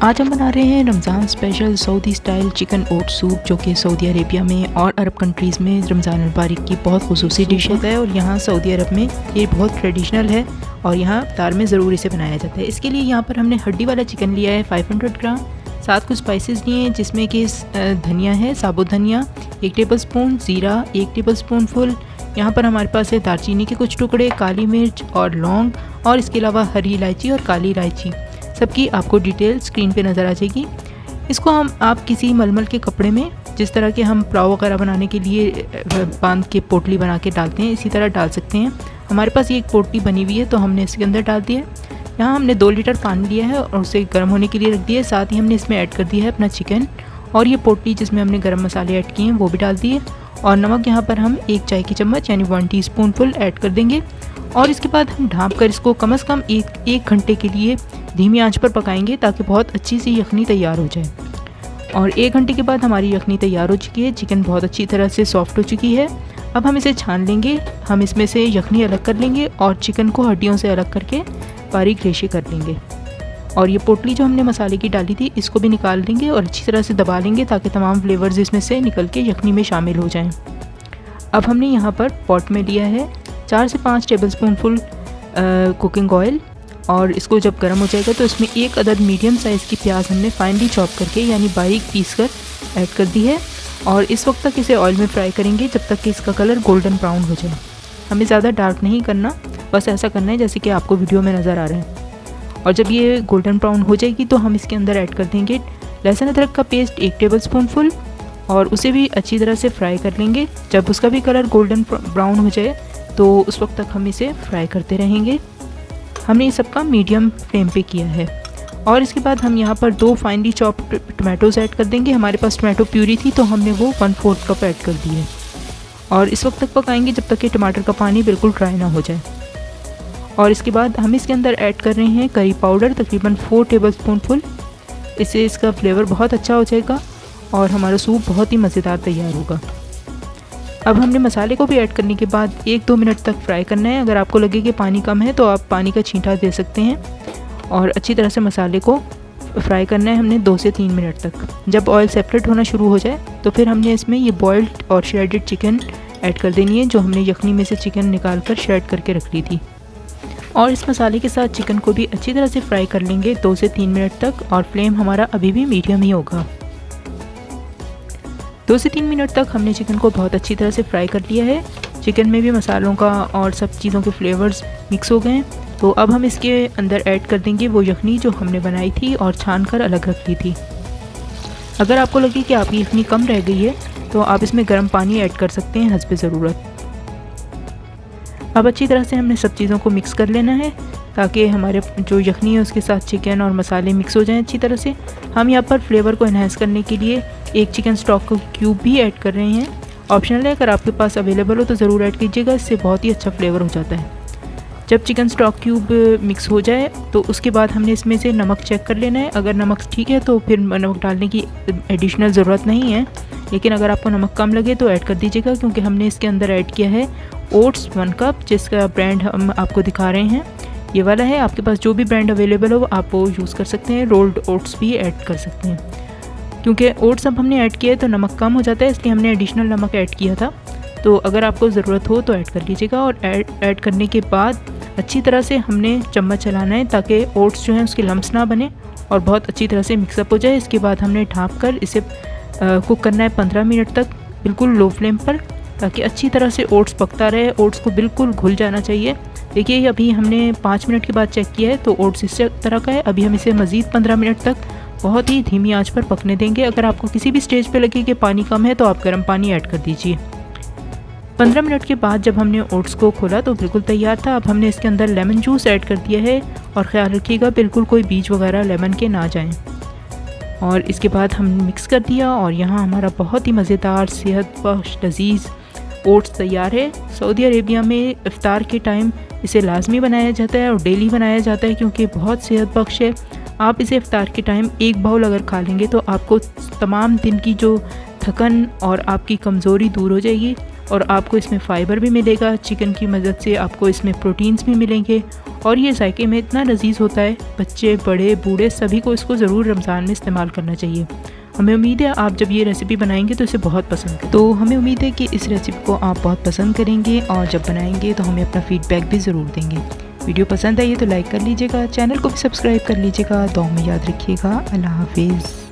आज हम बना रहे हैं Ramzan special Saudi style chicken oat soup, जो कि सऊदी अरेबिया में और अरब कंट्रीज़ में रमज़ान मुबारक की बहुत खुसूसी डिश है और यहाँ सऊदी अरब में ये बहुत ट्रेडिशनल है और यहाँ इफ्तार में ज़रूर इसे बनाया जाता है। इसके लिए यहाँ पर हमने हड्डी वाला चिकन लिया है 500 ग्राम, साथ कुछ स्पाइसेस लिए हैं जिसमें कि धनिया है, साबुत धनिया 1 टेबलस्पून, ज़ीरा 1 टेबलस्पून फुल। यहाँ पर हमारे पास है दालचीनी के कुछ टुकड़े, काली मिर्च और लौंग, और इसके अलावा हरी इलायची और काली इलायची। सबकी आपको डिटेल स्क्रीन पे नज़र आ जाएगी। इसको आप किसी मलमल के कपड़े में, जिस तरह के हम पुलाव वगैरह बनाने के लिए बांध के पोटली बना के डालते हैं, इसी तरह डाल सकते हैं। हमारे पास ये एक पोटली बनी हुई है तो हमने इसके अंदर डाल दिया है। यहाँ हमने 2 लीटर पानी लिया है और उसे गर्म होने के लिए रख दिया है। साथ ही हमने इसमें ऐड कर दिया है अपना चिकन, और ये पोटली जिसमें हमने गर्म मसाले ऐड किए हैं वो भी डाल दिए। और नमक यहाँ पर हम 1 चाय की चम्मच यानी 1 टीस्पून फुल ऐड कर देंगे। और इसके बाद हम ढाँप कर इसको कम से कम एक घंटे के लिए धीमी आंच पर पकाएंगे ताकि बहुत अच्छी सी यखनी तैयार हो जाए। और 1 घंटे के बाद हमारी यखनी तैयार हो चुकी है, चिकन बहुत अच्छी तरह से सॉफ्ट हो चुकी है। अब हम इसे छान लेंगे, हम इसमें से यखनी अलग कर लेंगे और चिकन को हड्डियों से अलग करके बारीक रेशे कर लेंगे। और ये पोटली जो हमने मसाले की डाली थी इसको भी निकाल देंगे और अच्छी तरह से दबा लेंगे ताकि तमाम फ्लेवर्स इसमें से निकल के यखनी में शामिल हो जाएं। अब हमने यहाँ पर पॉट में लिया है 4 से 5 टेबलस्पून फुल कुकिंग ऑयल, और इसको जब गर्म हो जाएगा तो इसमें 1 अदद मीडियम साइज़ की प्याज हमने फाइनली चॉप करके यानी बारीक पीस कर ऐड कर दी है। और इस वक्त तक इसे ऑयल में फ्राई करेंगे जब तक कि इसका कलर गोल्डन ब्राउन हो जाए। हमें ज़्यादा डार्क नहीं करना, बस ऐसा करना है जैसे कि आपको वीडियो में नज़र आ रहा है। और जब ये गोल्डन ब्राउन हो जाएगी तो हम इसके अंदर ऐड कर देंगे लहसुन अदरक का पेस्ट 1 टेबलस्पून फुल, और उसे भी अच्छी तरह से फ्राई कर लेंगे। जब उसका भी कलर गोल्डन ब्राउन हो जाए तो उस वक्त तक हम इसे फ्राई करते रहेंगे। हमने ये सबका मीडियम फ्लेम पे किया है। और इसके बाद हम यहाँ पर 2 फाइनली चॉप्ड टमाटोज़ ऐड कर देंगे। हमारे पास टमाटो प्यूरी थी तो हमने वो 1/4 कप ऐड कर दी है। और इस वक्त तक पकाएंगे जब तक कि टमाटर का पानी बिल्कुल ड्राई ना हो जाए। और इसके बाद हम इसके अंदर ऐड कर रहे हैं करी पाउडर तकरीबन 4 टेबलस्पून फुल। इससे इसका फ्लेवर बहुत अच्छा हो जाएगा और हमारा सूप बहुत ही मज़ेदार तैयार होगा। अब हमने मसाले को भी ऐड करने के बाद 1-2 मिनट तक फ्राई करना है। अगर आपको लगे कि पानी कम है तो आप पानी का छींटा दे सकते हैं। और अच्छी तरह से मसाले को फ्राई करना है हमने 2 से 3 मिनट तक। जब ऑयल सेपरेट होना शुरू हो जाए तो फिर हमने इसमें ये बॉइल्ड और श्रेडेड चिकन ऐड कर देनी है, जो हमने यखनी में से चिकन निकाल कर श्रेड करके रख ली थी। और इस मसाले के साथ चिकन को भी अच्छी तरह से फ्राई कर लेंगे 2 से 3 मिनट तक, और फ्लेम हमारा अभी भी मीडियम ही होगा। 2 से 3 मिनट तक हमने चिकन को बहुत अच्छी तरह से फ्राई कर लिया है। चिकन में भी मसालों का और सब चीज़ों के फ्लेवर्स मिक्स हो गए हैं। तो अब हम इसके अंदर ऐड कर देंगे वो यखनी जो हमने बनाई थी और छान कर अलग रख ली थी। अगर आपको लगे कि आपकी यखनी कम रह गई है तो आप इसमें गर्म पानी ऐड कर सकते हैं हस्बे ज़रूरत। अब अच्छी तरह से हमने सब चीज़ों को मिक्स कर लेना है ताकि हमारे जो यखनी है उसके साथ चिकन और मसाले मिक्स हो जाएं अच्छी तरह से। हम यहाँ पर फ्लेवर को इन्हेंस करने के लिए 1 चिकन स्टॉक क्यूब भी ऐड कर रहे हैं। ऑप्शनल है, अगर आपके पास अवेलेबल हो तो ज़रूर ऐड कीजिएगा, इससे बहुत ही अच्छा फ्लेवर हो जाता है। जब चिकन स्टॉक क्यूब मिक्स हो जाए तो उसके बाद हमने इसमें से नमक चेक कर लेना है। अगर नमक ठीक है तो फिर नमक डालने की एडिशनल ज़रूरत नहीं है, लेकिन अगर आपको नमक कम लगे तो ऐड कर दीजिएगा, क्योंकि हमने इसके अंदर ऐड किया है ओट्स 1 कप, जिसका ब्रांड हम आपको दिखा रहे हैं ये वाला है। आपके पास जो भी ब्रांड अवेलेबल हो आप वो यूज़ कर सकते हैं। रोल्ड ओट्स भी ऐड कर सकते हैं। क्योंकि ओट्स अब हमने ऐड किया है तो नमक कम हो जाता है, इसलिए हमने एडिशनल नमक ऐड किया था। तो अगर आपको ज़रूरत हो तो ऐड कर लीजिएगा। और ऐड करने के बाद अच्छी तरह से हमने चम्मच चलाना है ताकि ओट्स जो हैं उसके लम्स ना बने और बहुत अच्छी तरह से मिक्सअप हो जाए। इसके बाद हमने ढाँप कर इसे कुक करना है 15 मिनट तक बिल्कुल लो फ्लेम पर, ताकि अच्छी तरह से ओट्स पकता रहे। ओट्स को बिल्कुल घुल जाना चाहिए। देखिए अभी हमने 5 मिनट के बाद चेक किया है तो ओट्स इस तरह का है। अभी हम इसे मज़ीद 15 मिनट तक बहुत ही धीमी आंच पर पकने देंगे। अगर आपको किसी भी स्टेज पे लगे कि पानी कम है तो आप गर्म पानी ऐड कर दीजिए। 15 मिनट के बाद जब हमने ओट्स को खोला तो बिल्कुल तैयार था। अब हमने इसके अंदर लेमन जूस ऐड कर दिया है, और ख़्याल रखिएगा बिल्कुल कोई बीज वगैरह लेमन के ना जाएं। और इसके बाद हमने मिक्स कर दिया और यहाँ हमारा बहुत ही मज़ेदार सेहत बख्श लजीज़ ओट्स तैयार है। सऊदी अरेबिया में इफ्तार के टाइम इसे लाजमी बनाया जाता है और डेली बनाया जाता है, क्योंकि बहुत सेहत बख्श है। आप इसे इफ्तार के टाइम 1 बाउल अगर खा लेंगे तो आपको तमाम दिन की जो थकन और आपकी कमज़ोरी दूर हो जाएगी। और आपको इसमें फ़ाइबर भी मिलेगा। चिकन की मदद से आपको इसमें प्रोटीन्स भी मिलेंगे और ये जायके में इतना लजीज होता है, बच्चे बड़े बूढ़े सभी को इसको ज़रूर रमज़ान में इस्तेमाल करना चाहिए। हमें उम्मीद है आप जब ये रेसिपी बनाएंगे तो इसे बहुत पसंद करें। तो हमें उम्मीद है कि इस रेसिपी को आप बहुत पसंद करेंगे और जब बनाएंगे तो हमें अपना फ़ीडबैक भी ज़रूर देंगे। वीडियो पसंद आई है तो लाइक कर लीजिएगा, चैनल को भी सब्सक्राइब कर लीजिएगा। दुआ में याद रखिएगा। अल्लाह हाफिज़।